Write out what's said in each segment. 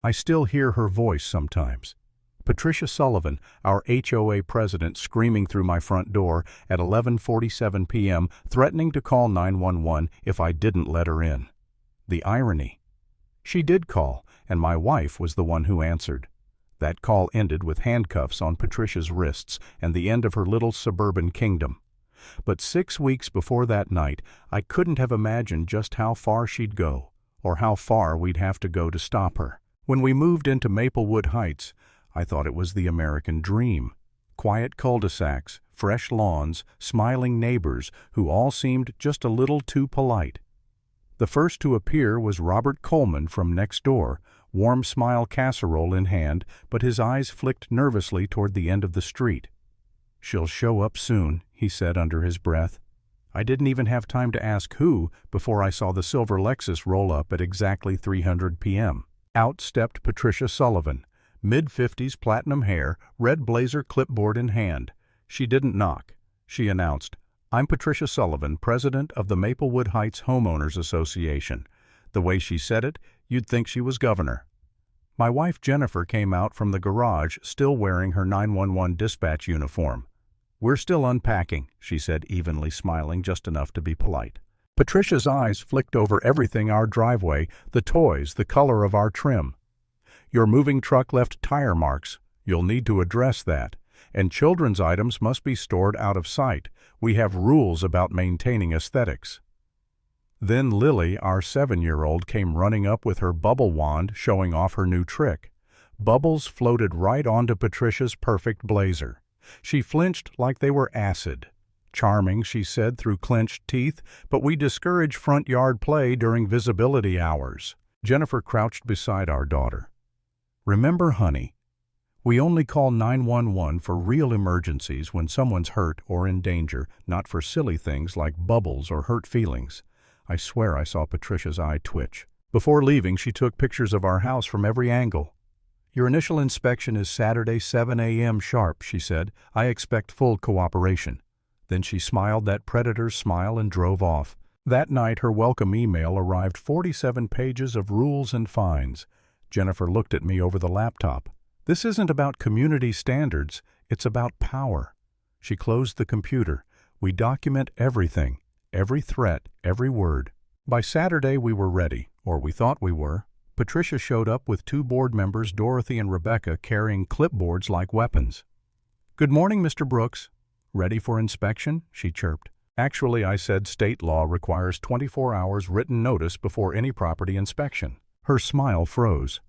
I still hear her voice sometimes. Patricia Sullivan, our HOA president, screaming through my front door at 11:47 p.m., threatening to call 911 if I didn't let her in. The irony. She did call, and my wife was the one who answered. That call ended with handcuffs on Patricia's wrists and the end of her little suburban kingdom. But 6 weeks before that night, I couldn't have imagined just how far she'd go, or how far we'd have to go to stop her. When we moved into Maplewood Heights, I thought it was the American dream. Quiet cul-de-sacs, fresh lawns, smiling neighbors who all seemed just a little too polite. The first to appear was Robert Coleman from next door, warm smile casserole in hand, but his eyes flicked nervously toward the end of the street. "She'll show up soon," he said under his breath. I didn't even have time to ask who before I saw the silver Lexus roll up at exactly 3:00 p.m. Out stepped Patricia Sullivan, mid-50s, platinum hair, red blazer, clipboard in hand. She didn't knock. She announced, "I'm Patricia Sullivan, president of the Maplewood Heights Homeowners Association." The way she said it, you'd think she was governor. My wife Jennifer came out from the garage, still wearing her 911 dispatch uniform. "We're still unpacking," she said evenly, smiling just enough to be polite. Patricia's eyes flicked over everything: our driveway, the toys, the color of our trim. "Your moving truck left tire marks. You'll need to address that. And children's items must be stored out of sight. We have rules about maintaining aesthetics." Then Lily, our 7-year-old, came running up with her bubble wand, showing off her new trick. Bubbles floated right onto Patricia's perfect blazer. She flinched like they were acid. "Charming," she said through clenched teeth, "but we discourage front yard play during visibility hours." Jennifer crouched beside our daughter. "Remember, honey, we only call 911 for real emergencies when someone's hurt or in danger, not for silly things like bubbles or hurt feelings." I swear I saw Patricia's eye twitch. Before leaving, she took pictures of our house from every angle. "Your initial inspection is Saturday, 7 a.m. sharp," she said. "I expect full cooperation." Then she smiled that predator's smile and drove off. That night, her welcome email arrived, 47 pages of rules and fines. Jennifer looked at me over the laptop. "This isn't about community standards, it's about power." She closed the computer. "We document everything, every threat, every word." By Saturday, we were ready, or we thought we were. Patricia showed up with 2 board members, Dorothy and Rebecca, carrying clipboards like weapons. "Good morning, Mr. Brooks." "Ready for inspection?" she chirped. "Actually," I said, "state law requires 24 hours written notice before any property inspection." Her smile froze.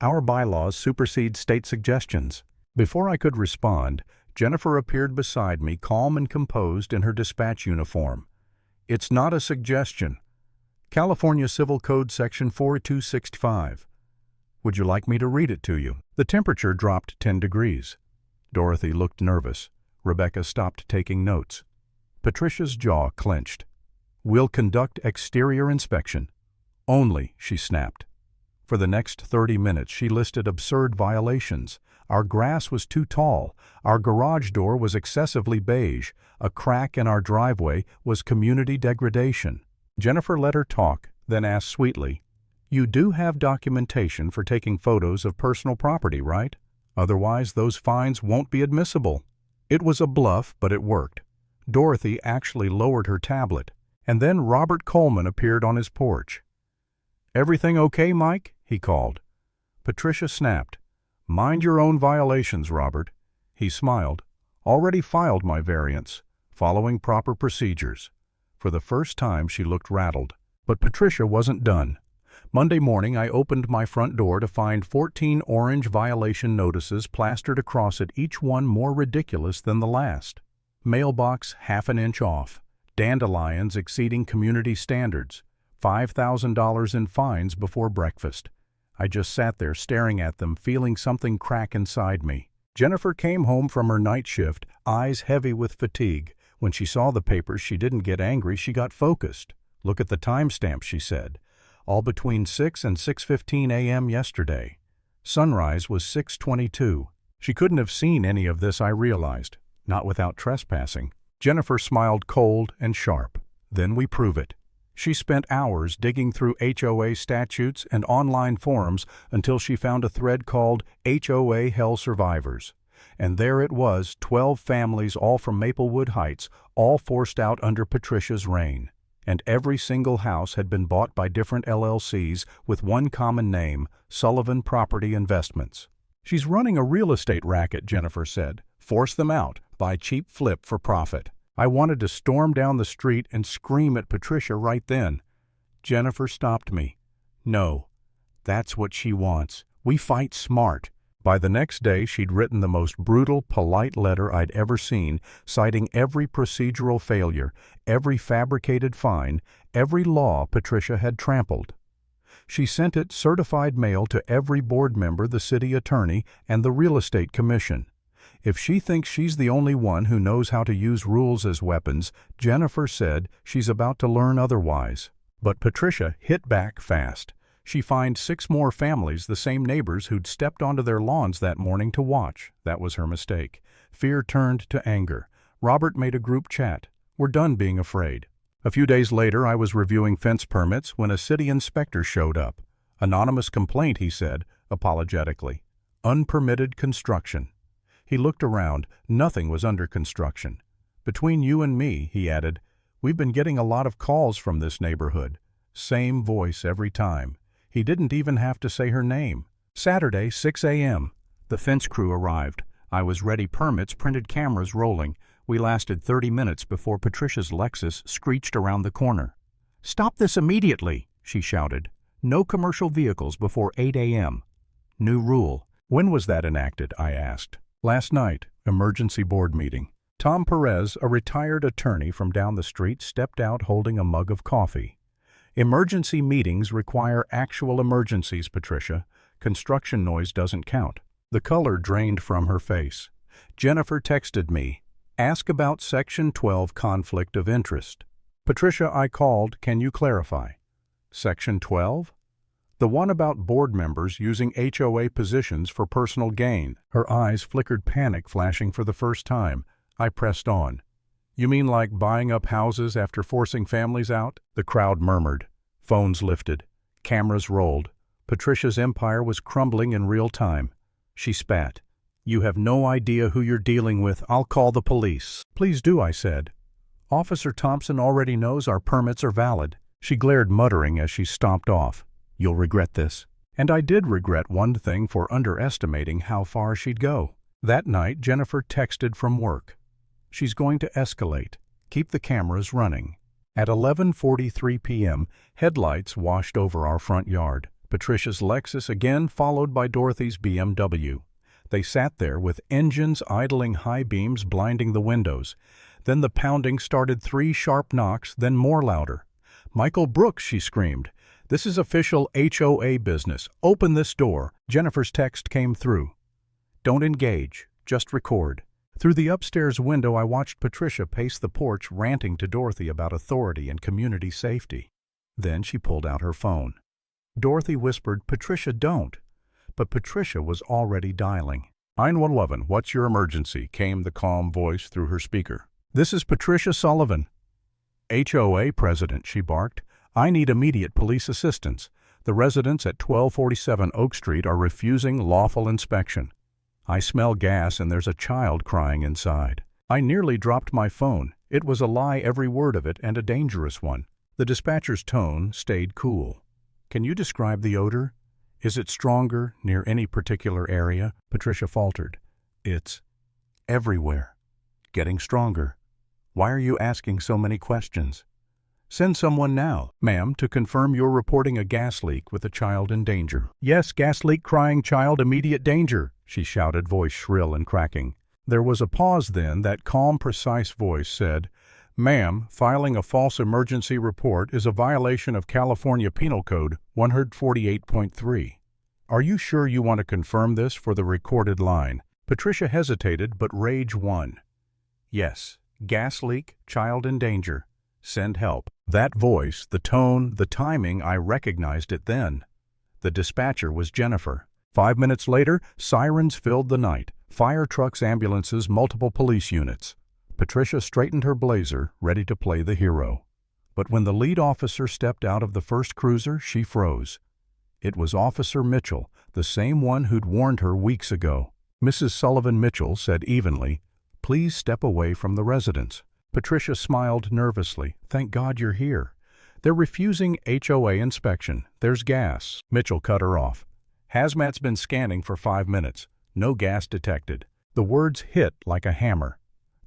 "Our bylaws supersede state suggestions." Before I could respond, Jennifer appeared beside me, calm and composed in her dispatch uniform. "It's not a suggestion. California Civil Code Section 4265. Would you like me to read it to you?" The temperature dropped 10 degrees. Dorothy looked nervous. Rebecca stopped taking notes. Patricia's jaw clenched. "We'll conduct exterior inspection." "Only," she snapped. For the next 30 minutes she listed absurd violations. Our grass was too tall. Our garage door was excessively beige. A crack in our driveway was community degradation. Jennifer let her talk, then asked sweetly, "You do have documentation for taking photos of personal property, right? Otherwise those fines won't be admissible." It was a bluff, but it worked. Dorothy actually lowered her tablet, and then Robert Coleman appeared on his porch. "Everything okay, Mike?" he called. Patricia snapped. "Mind your own violations, Robert." He smiled. "Already filed my variance, following proper procedures." For the first time she looked rattled. But Patricia wasn't done. Monday morning I opened my front door to find 14 orange violation notices plastered across it, each one more ridiculous than the last. Mailbox half an inch off. Dandelions exceeding community standards. $5,000 in fines before breakfast. I just sat there staring at them, feeling something crack inside me. Jennifer came home from her night shift, eyes heavy with fatigue. When she saw the papers, she didn't get angry, she got focused. "Look at the timestamp," she said. "All between 6 and 6:15 a.m. yesterday. Sunrise was 6:22. She couldn't have seen any of this, I realized. Not without trespassing. Jennifer smiled cold and sharp. "Then we prove it." She spent hours digging through HOA statutes and online forums until she found a thread called HOA Hell Survivors. And there it was, 12 families, all from Maplewood Heights, all forced out under Patricia's reign. And every single house had been bought by different LLCs with one common name, Sullivan Property Investments. "She's running a real estate racket," Jennifer said. "Force them out, buy cheap flip for profit." I wanted to storm down the street and scream at Patricia right then. Jennifer stopped me. "No, that's what she wants. We fight smart." By the next day, she'd written the most brutal, polite letter I'd ever seen, citing every procedural failure, every fabricated fine, every law Patricia had trampled. She sent it certified mail to every board member, the city attorney, and the real estate commission. If she thinks she's the only one who knows how to use rules as weapons, Jennifer said she's about to learn otherwise. But Patricia hit back fast. She fined 6 more families, the same neighbors who'd stepped onto their lawns that morning to watch. That was her mistake. Fear turned to anger. Robert made a group chat. "We're done being afraid." A few days later, I was reviewing fence permits when a city inspector showed up. "Anonymous complaint," he said, apologetically. "Unpermitted construction." He looked around. Nothing was under construction. "Between you and me," he added, "we've been getting a lot of calls from this neighborhood." Same voice every time. He didn't even have to say her name. Saturday, 6 a.m. The fence crew arrived. I was ready, permits, printed, cameras rolling. We lasted 30 minutes before Patricia's Lexus screeched around the corner. "Stop this immediately," she shouted. "No commercial vehicles before 8 a.m. New rule." "When was that enacted?" I asked. "Last night, emergency board meeting." Tom Perez, a retired attorney from down the street, stepped out holding a mug of coffee. "Emergency meetings require actual emergencies, Patricia. Construction noise doesn't count." The color drained from her face. Jennifer texted me, "Ask about Section 12 conflict of interest." "Patricia, I called. Can you clarify?" "Section 12? The one about board members using HOA positions for personal gain." Her eyes flickered, panic flashing for the first time. I pressed on. "You mean like buying up houses after forcing families out?" The crowd murmured. Phones lifted. Cameras rolled. Patricia's empire was crumbling in real time. She spat. "You have no idea who you're dealing with. I'll call the police." "Please do," I said. "Officer Thompson already knows our permits are valid." She glared, muttering as she stomped off. "You'll regret this." And I did regret one thing for underestimating how far she'd go. That night, Jennifer texted from work. "She's going to escalate. Keep the cameras running." At 11:43 p.m., headlights washed over our front yard. Patricia's Lexus again, followed by Dorothy's BMW. They sat there with engines idling, high beams blinding the windows. Then the pounding started, 3 sharp knocks, then more louder. "Michael Brooks," she screamed. "This is official HOA business. Open this door." Jennifer's text came through. "Don't engage. Just record." Through the upstairs window, I watched Patricia pace the porch, ranting to Dorothy about authority and community safety. Then she pulled out her phone. Dorothy whispered, "Patricia, don't." But Patricia was already dialing. 911, what's your emergency?" came the calm voice through her speaker. "This is Patricia Sullivan." "HOA president," she barked. "I need immediate police assistance. The residents at 1247 Oak Street are refusing lawful inspection. I smell gas and there's a child crying inside." I nearly dropped my phone. It was a lie, every word of it, and a dangerous one. The dispatcher's tone stayed cool. "Can you describe the odor? Is it stronger near any particular area?" Patricia faltered. "It's everywhere. Getting stronger. Why are you asking so many questions?" "Send someone now, ma'am, to confirm you're reporting a gas leak with a child in danger." "Yes, gas leak, crying child, immediate danger," she shouted, voice shrill and cracking. There was a pause, then that calm, precise voice said, "Ma'am, filing a false emergency report is a violation of California Penal Code 148.3. Are you sure you want to confirm this for the recorded line?" Patricia hesitated, but rage won. "Yes, gas leak, child in danger. Send help." That voice, the tone, the timing, I recognized it then. The dispatcher was Jennifer. 5 minutes later, sirens filled the night. Fire trucks, ambulances, multiple police units. Patricia straightened her blazer, ready to play the hero. But when the lead officer stepped out of the first cruiser, she froze. It was Officer Mitchell, the same one who'd warned her weeks ago. Mrs. Sullivan Mitchell said evenly, "Please step away from the residence." Patricia smiled nervously. "Thank God you're here." "They're refusing HOA inspection. There's gas." Mitchell cut her off. "Hazmat's been scanning for 5 minutes. No gas detected." The words hit like a hammer.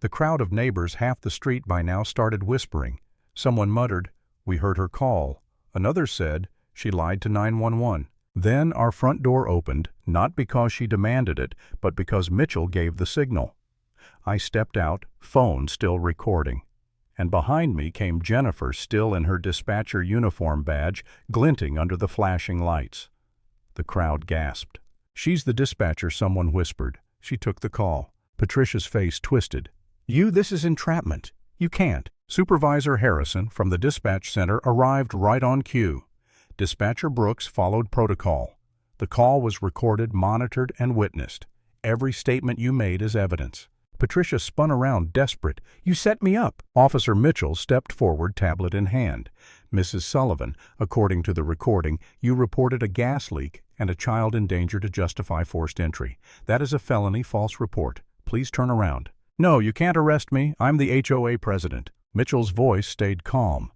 The crowd of neighbors half the street by now started whispering. Someone muttered, "We heard her call." Another said, "She lied to 911. Then our front door opened, not because she demanded it, but because Mitchell gave the signal. I stepped out, phone still recording. And behind me came Jennifer, still in her dispatcher uniform badge, glinting under the flashing lights. The crowd gasped. "She's the dispatcher," someone whispered. She took the call. Patricia's face twisted. This is entrapment. You can't." Supervisor Harrison from the dispatch center arrived right on cue. Dispatcher Brooks followed protocol. The call was recorded, monitored, and witnessed. Every statement you made is evidence. Patricia spun around, desperate. "You set me up." Officer Mitchell stepped forward, tablet in hand. "Mrs. Sullivan, according to the recording, you reported a gas leak and a child in danger to justify forced entry. That is a felony false report. Please turn around." "No, you can't arrest me. I'm the HOA president." Mitchell's voice stayed calm.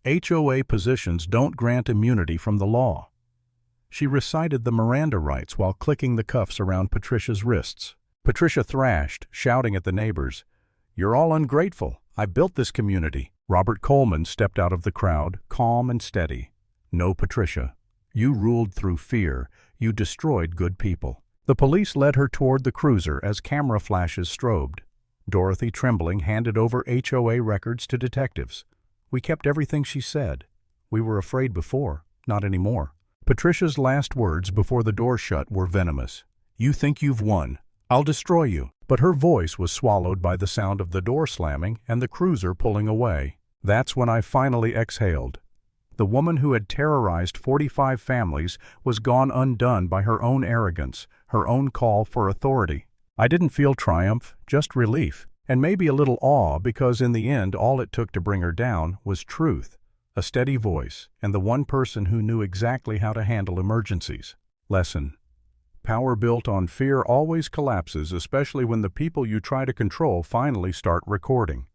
"HOA positions don't grant immunity from the law." She recited the Miranda rights while clicking the cuffs around Patricia's wrists. Patricia thrashed, shouting at the neighbors, "You're all ungrateful. I built this community." Robert Coleman stepped out of the crowd, calm and steady. "No, Patricia. You ruled through fear. You destroyed good people." The police led her toward the cruiser as camera flashes strobed. Dorothy, trembling, handed over HOA records to detectives. "We kept everything she said. We were afraid before, not anymore." Patricia's last words before the door shut were venomous. "You think you've won. I'll destroy you." But her voice was swallowed by the sound of the door slamming and the cruiser pulling away. That's when I finally exhaled. The woman who had terrorized 45 families was gone undone by her own arrogance, her own call for authority. I didn't feel triumph, just relief, and maybe a little awe, because in the end all it took to bring her down was truth, a steady voice, and the one person who knew exactly how to handle emergencies. Lesson: power built on fear always collapses, especially when the people you try to control finally start recording.